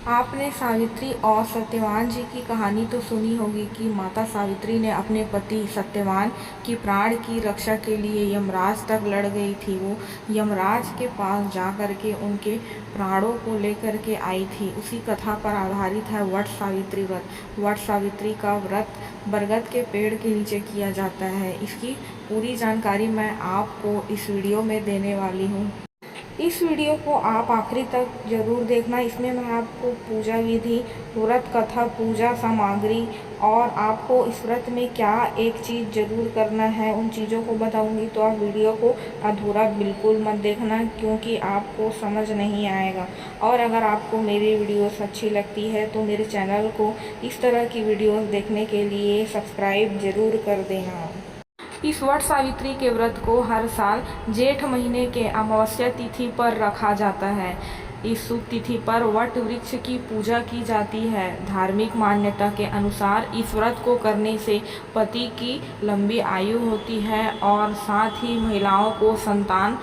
आपने सावित्री और सत्यवान जी की कहानी तो सुनी होगी कि माता सावित्री ने अपने पति सत्यवान की प्राण की रक्षा के लिए यमराज तक लड़ गई थी। वो यमराज के पास जा कर के उनके प्राणों को लेकर के आई थी। उसी कथा पर आधारित है वट सावित्री व्रत। वट सावित्री का व्रत बरगद के पेड़ के नीचे किया जाता है। इसकी पूरी जानकारी मैं आपको इस वीडियो में देने वाली हूँ। इस वीडियो को आप आखिरी तक ज़रूर देखना। इसमें मैं आपको पूजा विधि, व्रत कथा, पूजा सामग्री और आपको इस व्रत में क्या एक चीज़ ज़रूर करना है, उन चीज़ों को बताऊंगी। तो आप वीडियो को अधूरा बिल्कुल मत देखना, क्योंकि आपको समझ नहीं आएगा। और अगर आपको मेरी वीडियोस अच्छी लगती है तो मेरे चैनल को इस तरह की वीडियोस देखने के लिए सब्सक्राइब ज़रूर कर देना। इस वट सावित्री के व्रत को हर साल जेठ महीने के अमावस्या तिथि पर रखा जाता है। इस शुभ तिथि पर वट वृक्ष की पूजा की जाती है। धार्मिक मान्यता के अनुसार इस व्रत को करने से पति की लंबी आयु होती है और साथ ही महिलाओं को संतान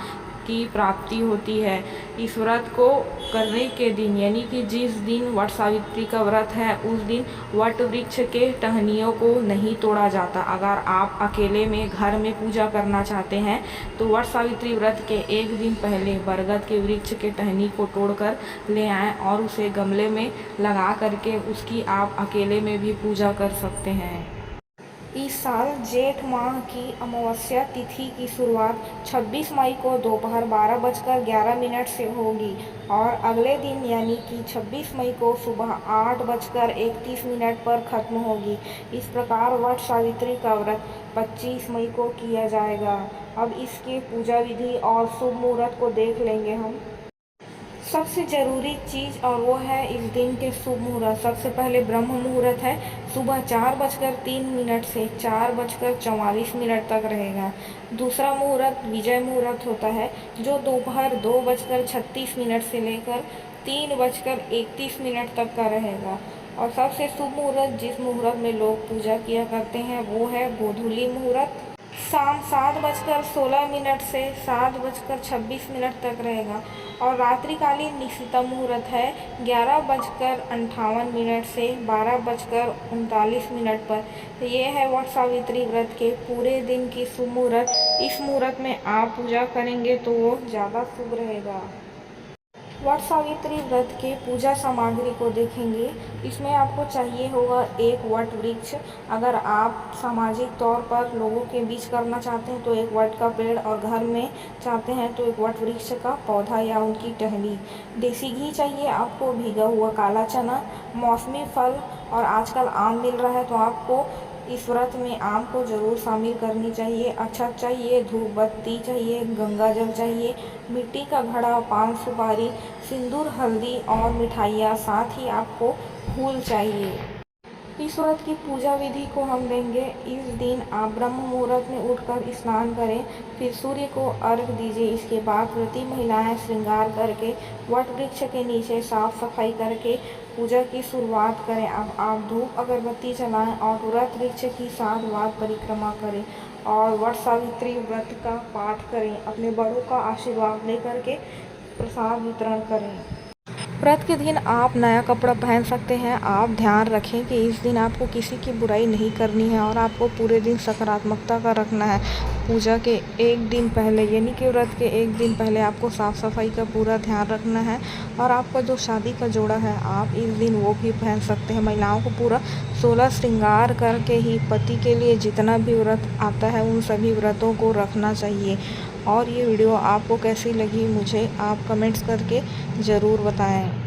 की प्राप्ति होती है। इस व्रत को करने के दिन यानी कि जिस दिन वट सावित्री का व्रत है उस दिन वट वृक्ष के टहनियों को नहीं तोड़ा जाता। अगर आप अकेले में घर में पूजा करना चाहते हैं तो वट सावित्री व्रत के एक दिन पहले बरगद के वृक्ष के टहनी को तोड़कर ले आएं और उसे गमले में लगा करके उसकी आप अकेले में भी पूजा कर सकते हैं। इस साल जेठ माह की अमावस्या तिथि की शुरुआत 26 मई को दोपहर 12:11 से होगी और अगले दिन यानी कि 26 मई को सुबह 8:31 पर खत्म होगी। इस प्रकार वट सावित्री का व्रत 25 मई को किया जाएगा। अब इसकी पूजा विधि और शुभ मुहूर्त को देख लेंगे हम। सबसे ज़रूरी चीज़ और वो है इस दिन के शुभ मुहूर्त। सबसे पहले ब्रह्म मुहूर्त है, सुबह 4:03 से 4:44 तक रहेगा। दूसरा मुहूर्त विजय मुहूर्त होता है, जो दोपहर 2:36 से लेकर 3:31 तक का रहेगा। और सबसे शुभ मुहूर्त जिस मुहूर्त में लोग पूजा किया करते हैं वो है गोधूली मुहूर्त। शाम 7:16 से 7:26 तक रहेगा। और रात्रिकालीन निशितम मुहूर्त है 11:58 से 12:39 पर। तो ये है वट सावित्री व्रत के पूरे दिन की शुभ मुहूर्त। इस मुहूर्त में आप पूजा करेंगे तो वो ज़्यादा शुभ रहेगा। वट सावित्री व्रत के पूजा सामग्री को देखेंगे। इसमें आपको चाहिए होगा एक वट वृक्ष। अगर आप सामाजिक तौर पर लोगों के बीच करना चाहते हैं तो एक वट का पेड़, और घर में चाहते हैं तो एक वट वृक्ष का पौधा या उनकी टहनी। देसी घी चाहिए आपको, भीगा हुआ काला चना, मौसमी फल, और आजकल आम मिल रहा है तो आपको इस व्रत में आम को ज़रूर शामिल करनी चाहिए। अक्षत चाहिए, धूप बत्ती चाहिए, गंगा जल चाहिए, मिट्टी का घड़ा, पान सुपारी, सिंदूर, हल्दी और मिठाइयाँ। साथ ही आपको फूल चाहिए। इस व्रत की पूजा विधि को हम देंगे। इस दिन आप ब्रह्म मुहूर्त में उठकर स्नान करें, फिर सूर्य को अर्घ दीजिए। इसके बाद व्रती महिलाएं श्रृंगार करके वट वृक्ष के नीचे साफ सफाई करके पूजा की शुरुआत करें। अब आप धूप अगरबत्ती जलाएं और व्रत वृक्ष की 7 बार परिक्रमा करें और वट सावित्री व्रत का पाठ करें। अपने बड़ों का आशीर्वाद लेकर के प्रसाद वितरण करें। व्रत के दिन आप नया कपड़ा पहन सकते हैं। आप ध्यान रखें कि इस दिन आपको किसी की बुराई नहीं करनी है और आपको पूरे दिन सकारात्मकता का रखना है। पूजा के एक दिन पहले यानी कि व्रत के एक दिन पहले आपको साफ़ सफाई का पूरा ध्यान रखना है। और आपका जो शादी का जोड़ा है आप इस दिन वो भी पहन सकते हैं। महिलाओं को पूरा 16 श्रृंगार करके ही पति के लिए जितना भी व्रत आता है उन सभी व्रतों को रखना चाहिए। और ये वीडियो आपको कैसी लगी मुझे आप कमेंट्स करके ज़रूर बताएं।